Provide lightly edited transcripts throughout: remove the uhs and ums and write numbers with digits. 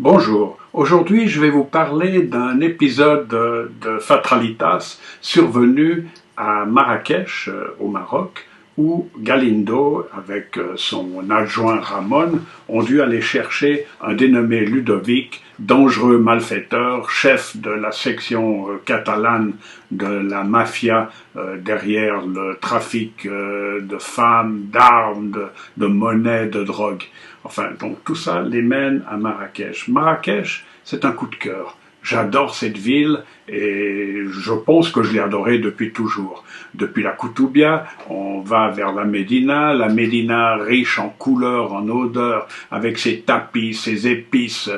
Bonjour, aujourd'hui je vais vous parler d'un épisode de Fatalitas survenu à Marrakech, au Maroc, où Galindo, avec son adjoint Ramon, ont dû aller chercher un dénommé Ludovic, dangereux malfaiteur, chef de la section catalane de la mafia derrière le trafic de femmes, d'armes, de monnaie, de drogue. Enfin, donc tout ça les mène à Marrakech. Marrakech, c'est un coup de cœur. J'adore cette ville et je pense que je l'ai adorée depuis toujours. Depuis la Koutoubia, on va vers la Médina riche en couleurs, en odeurs, avec ses tapis, ses épices,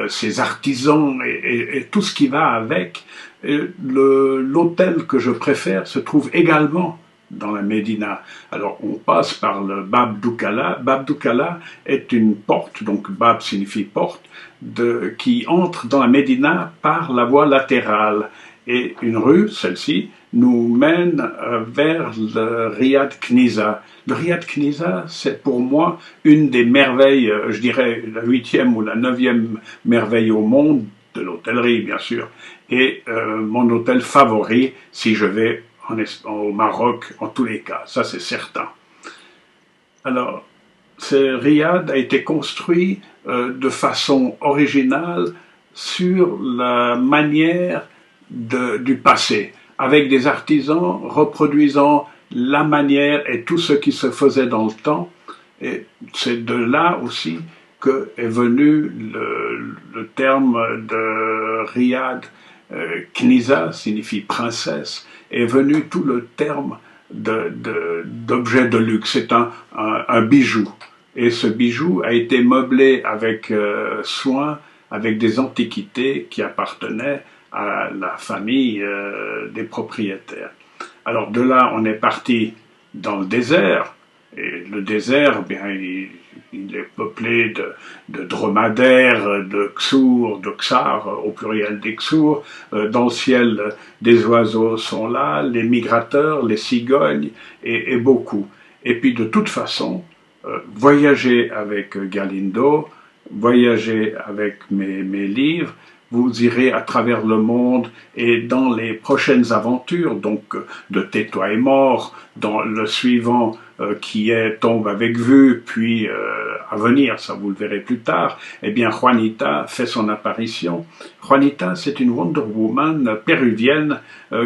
ses artisans et tout ce qui va avec. L'hôtel que je préfère se trouve également dans la Médina. Alors on passe par le Bab Doukala. Bab Doukala est une porte, donc Bab signifie porte, qui entre dans la Médina par la voie latérale. Et une rue, celle-ci, nous mène vers le Riad Kniza. Le Riad Kniza, c'est pour moi une des merveilles, je dirais la 8e ou la 9e merveille au monde, de l'hôtellerie bien sûr, et mon hôtel favori si je vais au Maroc en tous les cas, ça c'est certain. Alors, ce riad a été construit de façon originale sur la manière du passé, avec des artisans reproduisant la manière et tout ce qui se faisait dans le temps. Et c'est de là aussi que est venu le terme de riad. Kniza signifie princesse, est venu tout le terme d'objet de luxe. C'est un bijou. Et ce bijou a été meublé avec soin, avec des antiquités qui appartenaient à la famille des propriétaires. Alors de là, on est parti dans le désert. Et le désert, bien, il est peuplé de dromadaires, de ksur, de ksar, au pluriel des ksur. Dans le ciel, des oiseaux sont là, les migrateurs, les cigognes, et beaucoup. Et puis de toute façon, voyager avec Galindo, voyager avec mes livres, vous irez à travers le monde et dans les prochaines aventures, donc de Tais-toi est mort, dans le suivant qui est Tombe avec vue, puis à venir, ça vous le verrez plus tard, eh bien Juanita fait son apparition. Juanita, c'est une Wonder Woman péruvienne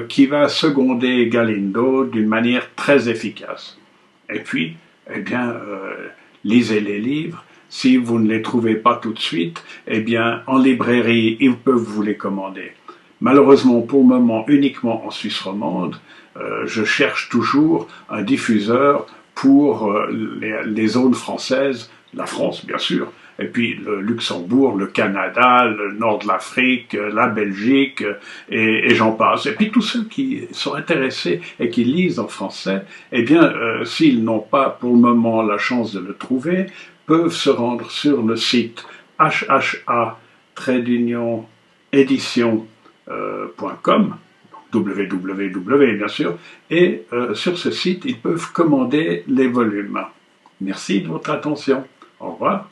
qui va seconder Galindo d'une manière très efficace. Et puis, eh bien, lisez les livres. Si vous ne les trouvez pas tout de suite, eh bien, en librairie, ils peuvent vous les commander. Malheureusement, pour le moment, uniquement en Suisse romande, je cherche toujours un diffuseur pour les zones françaises, la France, bien sûr, et puis le Luxembourg, le Canada, le nord de l'Afrique, la Belgique, et j'en passe. Et puis tous ceux qui sont intéressés et qui lisent en français, eh bien, s'ils n'ont pas pour le moment la chance de le trouver, peuvent se rendre sur le site hha-édition.com, www bien sûr, et sur ce site, ils peuvent commander les volumes. Merci de votre attention. Au revoir.